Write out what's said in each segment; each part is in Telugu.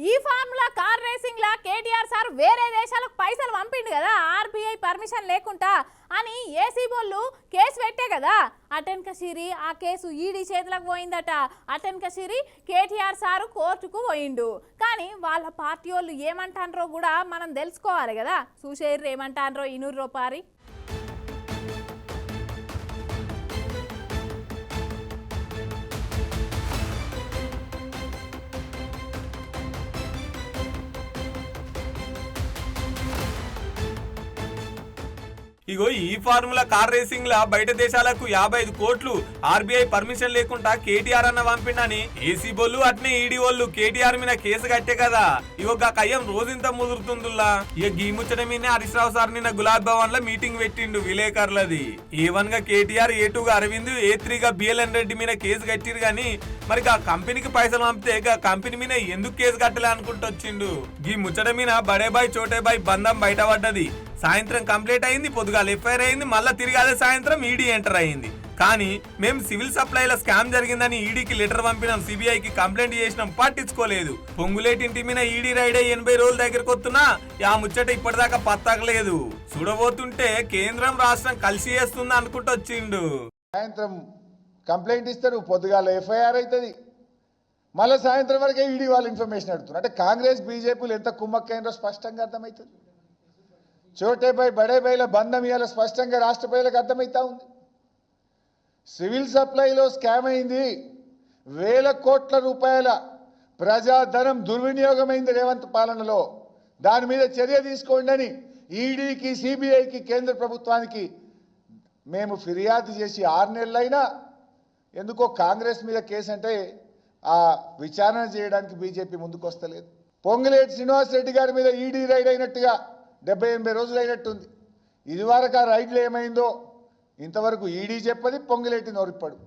ఈ ఫార్ములా కార్ రేసింగ్ లా కేటీఆర్ సార్ వేరే దేశాలకు పైసలు పంపిండు కదా ఆర్బీఐ పర్మిషన్ లేకుండా అని ఏసీ బోళ్ళు కేసు పెట్టే కదా అటెన్కసిరి ఆ కేసు ఈడీ చేతులకు పోయిందట అటెన్కసిరి కేటీఆర్ సారు కోర్టుకు పోయిండు కానీ వాళ్ళ పార్టీ వాళ్ళు ఏమంటారో కూడా మనం తెలుసుకోవాలి కదా చూసేరు ఏమంటారో ఇనూరు రూపారి ఇగో ఈ ఫార్ములా కార్ రేసింగ్ లా బయట దేశాలకు 55 కోట్లు ఆర్బీఐ పర్మిషన్ లేకుండా కేటీఆర్ అన్న పంపిండని ఏసీ బోళ్ళు అట్నే ఈడీ వాళ్ళు కేటీఆర్ మీద కేసు కట్టే కదా ఇగో కయ్యం రోజంతా ముదురుతుందిలా ఇక గీ ముచ్చట మీదనే హరీష్ రావు సార్ నిన్న గులాబ్ భవన్ లో మీటింగ్ పెట్టిండు విలేకరులది A1 గా కేటీఆర్ A2 గా అరవింద్ A3 గా బిఎల్ఎన్ రెడ్డి మీద కేసు కట్టిరు గాని మరి ఆ కంపెనీకి పైసలు పంపితే కంపెనీ మీద ఎందుకు కేసు కట్టలే అనుకుంటూ వచ్చిండు గీ ముచ్చట మీద బడే బాయ్ చోటే బాయ్ బంధం బయటపడ్డది సాయంత్రం కంప్లీట్ అయింది పొద్దుగాల ఎఫ్ఐఆర్ అయింది మళ్ళా తిరిగి అదే సాయంత్రం ఈడీ ఎంటర్ అయింది కానీ మేము సివిల్ సప్లైల స్కామ్ జరిగిందని ఈడీకి లెటర్ పంపినాం సిబిఐకి కంప్లైంట్ చేసినాం పట్టించుకోలేదు పొంగులేటి ఇంటి మీద ఈడీ రైడ్ 80 రోజుల దగ్గరకు వస్తున్నా ఆ ముచ్చట ఇప్పటిదాకా పత్తకలేదు చూడబోతుంటే కేంద్రం రాష్ట్రం కలిసి చేస్తుంది అనుకుంటూ వచ్చిండు సాయంత్రం కంప్లైంట్ ఇస్తారు పొద్దుగాల ఎఫ్ఐఆర్ అవుతుంది మళ్ళీ సాయంత్రం వరకే ఈడీ వాళ్ళు ఇన్ఫర్మేషన్ అడుగుతున్నారు అంటే కాంగ్రెస్ బీజేపీలు ఎంత కుమ్మక్కైనో స్పష్టంగా అర్థమవుతుంది చోటే బాయ్ బడే బాయ్ల బంధం ఇవాళ స్పష్టంగా రాష్ట్ర ప్రజలకు అర్థమవుతా ఉంది సివిల్ సప్లైలో స్కామ్ అయింది వేల కోట్ల రూపాయల ప్రజాధనం దుర్వినియోగమైంది రేవంత్ పాలనలో దాని మీద చర్య తీసుకోండి అని ఈడీకి సిబిఐకి కేంద్ర ప్రభుత్వానికి మేము ఫిర్యాదు చేసి 6 నెలలైనా ఎందుకో కాంగ్రెస్ మీద కేసు అంటే ఆ విచారణ చేయడానికి బీజేపీ ముందుకు వస్తలేదు పొంగులేటి శ్రీనివాసరెడ్డి గారి మీద ఈడీ రైడ్ అయినట్టుగా 70-80 రోజులు అయినట్టుంది ఇదివరకు ఆ రైడ్లు ఏమైందో ఇంతవరకు ఈడీ చెప్పది పొంగులేటి నోరిప్పడు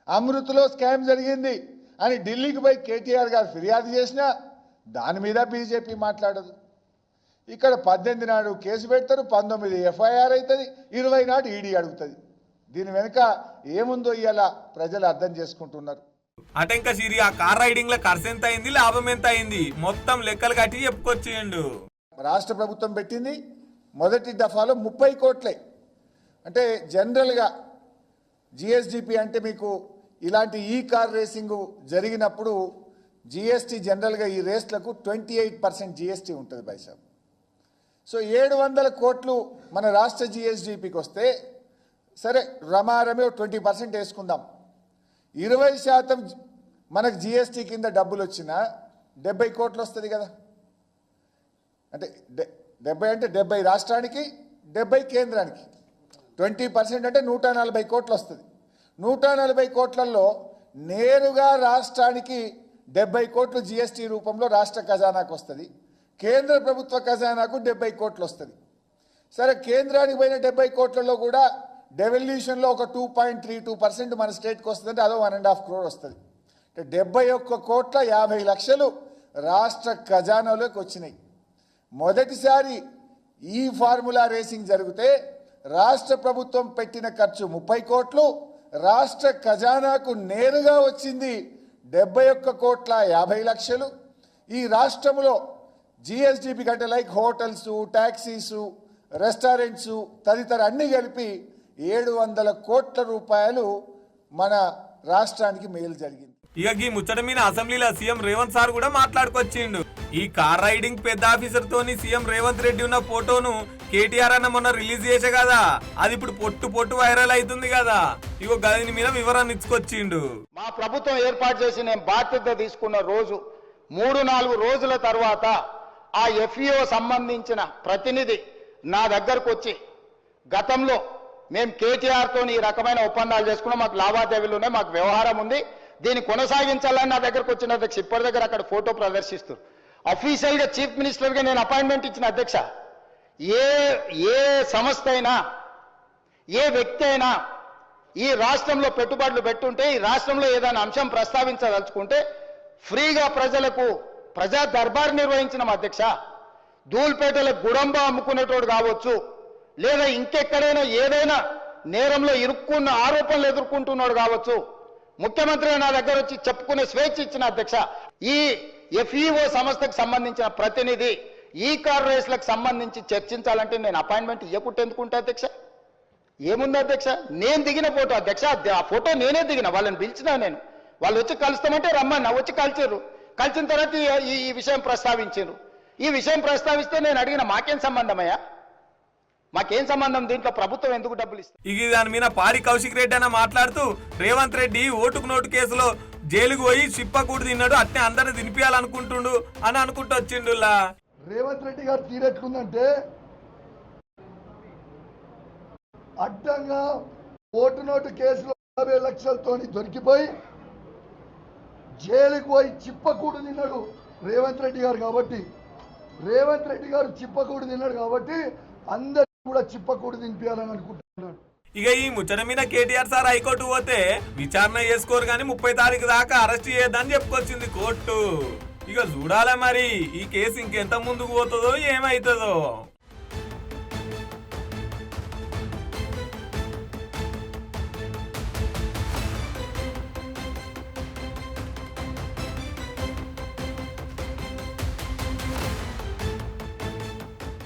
అమృత్లో స్కామ్ జరిగింది అని ఢిల్లీకి పోయి కేటీఆర్ గారు ఫిర్యాదు చేసినా దాని మీద బీజేపీ మాట్లాడదు ఇక్కడ 18 నాడు కేసు పెడతారు 19 ఎఫ్ఐఆర్ అవుతుంది 20 నాడు ఈడీ అడుగుతుంది దీని వెనుక ఏముందో ఇవాళ ప్రజలు అర్థం చేసుకుంటున్నారు అటెంకసిరి ఆ కార్ రైడింగ్ లో ఖర్చు ఎంత అయింది లాభం ఎంత అయింది మొత్తం లెక్కలు కట్టి చెప్పుకొచ్చేయండు రాష్ట్ర ప్రభుత్వం పెట్టింది మొదటి దఫాలో 30 కోట్లే అంటే జనరల్గా జిఎస్డిపి అంటే మీకు ఇలాంటి ఈ కార్ రేసింగ్ జరిగినప్పుడు జిఎస్టీ జనరల్గా ఈ రేస్లకు 28% జిఎస్టీ ఉంటుంది బైసాబ్ సో 700 కోట్లు మన రాష్ట్ర జిఎస్డిపికి వస్తే సరే రమారమే 20% వేసుకుందాం 20% మనకు జిఎస్టీ కింద డబ్బులు వచ్చినా 70 కోట్లు వస్తుంది కదా అంటే 70 అంటే 70 రాష్ట్రానికి 70 కేంద్రానికి 20% అంటే 140 కోట్లు వస్తుంది 140 కోట్లలో నేరుగా రాష్ట్రానికి 70 కోట్లు జిఎస్టీ రూపంలో రాష్ట్ర ఖజానాకు వస్తుంది కేంద్ర ప్రభుత్వ ఖజానాకు 70 కోట్లు వస్తుంది సరే కేంద్రానికి పోయిన 70 కోట్లలో కూడా డెవల్యూషన్లో ఒక 2.32% మన స్టేట్కి వస్తుందంటే అదో 1.5 crore వస్తుంది అంటే 71 కోట్ల 50 లక్షలు రాష్ట్ర ఖజానాలోకి వచ్చినాయి మొదటిసారి ఈ ఫార్ములా రేసింగ్ జరిగితే రాష్ట్ర ప్రభుత్వం పెట్టిన ఖర్చు 30 కోట్లు రాష్ట్ర ఖజానాకు నేరుగా వచ్చింది 71 కోట్ల 50 లక్షలు ఈ రాష్ట్రంలో జిఎస్డిపి కంటే లైక్ హోటల్స్ టాక్సీస్ రెస్టారెంట్స్ తదితర అన్ని కలిపి 700 కోట్ల రూపాయలు మన రాష్ట్రానికి మేలు జరిగింది ఇక ఈ ముచ్చట మీద అసెంబ్లీలో సీఎం రేవంత్ సార్ కూడా మాట్లాడుకొచ్చిండు ఈ కార్ రైడింగ్ పెద్ద ఆఫీసర్ తోని సీఎం రేవంత్ రెడ్డి ఉన్న ఫోటోను కేటీఆర్ అన్న మొన్న రిలీజ్ చేసే కదా అది ఇప్పుడు పొట్టు వైరల్ అవుతుంది కదా ఇగో గదిని మీద వివరాన్ని ఇచ్చుకొచ్చిండు మా ప్రభుత్వం ఏర్పాటు చేసి నేను బాధ్యత తీసుకున్న రోజు 3-4 రోజుల తర్వాత ఆ ఎఫ్ఈఓ సంబంధించిన ప్రతినిధి నా దగ్గరకు వచ్చి గతంలో మేము కేటీఆర్ తోని ఈ రకమైన ఒప్పందాలు చేసుకున్నాం మాకు లావాదేవీలు ఉన్నాయి మాకు వ్యవహారం ఉంది దీన్ని కొనసాగించాలని నా దగ్గరకు వచ్చిన అధ్యక్ష ఇప్పటి దగ్గర అక్కడ ఫోటో ప్రదర్శిస్తారు అఫీషియల్ గా చీఫ్ మినిస్టర్ గా నేను అపాయింట్మెంట్ ఇచ్చిన అధ్యక్ష ఏ సంస్థ అయినా ఏ వ్యక్తి అయినా ఈ రాష్ట్రంలో పెట్టుబడులు పెట్టుంటే ఈ రాష్ట్రంలో ఏదైనా అంశం ప్రస్తావించదలుచుకుంటే ఫ్రీగా ప్రజలకు ప్రజా దర్బార్ నిర్వహించిన అధ్యక్ష ధూల్పేటలో గుడంబ అమ్ముకునేటోడు కావచ్చు లేదా ఇంకెక్కడైనా ఏదైనా నేరంలో ఇరుక్కున్న ఆరోపణలు ఎదుర్కొంటున్నాడు కావచ్చు ముఖ్యమంత్రి నా దగ్గర వచ్చి చెప్పుకునే స్వేచ్ఛ ఇచ్చిన అధ్యక్ష ఈ ఎఫ్ఈఓ సంస్థకు సంబంధించిన ప్రతినిధి ఈ కార్ రేస్లకు సంబంధించి చర్చించాలంటే నేను అపాయింట్మెంట్ ఇవ్వకుంటే ఎందుకుంటా అధ్యక్ష? ఏముంది అధ్యక్ష? నేను దిగిన ఫోటో అధ్యక్ష, ఆ ఫోటో నేనే దిగిన, వాళ్ళని పిలిచినా నేను. వాళ్ళు వచ్చి కలుస్తామంటే రమ్మన్నా, వచ్చి కలిచారు. కలిసిన తర్వాత ఈ విషయం ప్రస్తావించారు. ఈ విషయం ప్రస్తావిస్తే నేను అడిగిన మాకేం సంబంధమయ్యా? మాకేం సంబంధం? దీంట్లో ప్రభుత్వం ఎందుకు డబ్బులు ఇస్తుంది? ఇక దాని మీద పాడి కౌశిక్ రెడ్డి అన్న మాట్లాడుతూ రేవంత్ రెడ్డి ఓటుకు నోటు కేసులో జైలుకు పోయి చిప్పకూడు తిన్నాడు, అట్నే అందరిని తినిపించాలనుకుంటుండు అని అనుకుంటూ వచ్చిండులా. రేవంత్ రెడ్డి గారు తీరెట్లుందంటే అడ్డంగా ఓటు నోటు కేసులో 50 లక్షలతో దొరికిపోయి జైలుకు పోయి చిప్పకూడు తిన్నాడు రేవంత్ రెడ్డి గారు. కాబట్టి రేవంత్ రెడ్డి గారు చిప్పకూడు తిన్నాడు కాబట్టి అందరికీ కూడా చిప్పకూడు తినిపించాలని అనుకుంటున్నాడు. ఇక ఈ ముచ్చట మీద కేటీఆర్ సార్ హైకోర్టు పోతే విచారణ చేసుకోరు కానీ 30 తారీఖు దాకా అరెస్ట్ చేయొద్దని చెప్పుకొచ్చింది కోర్టు. ఇక చూడాలా మరి ఈ కేసు ఇంకెంత ముందుకు పోతుందో ఏమైతుందో.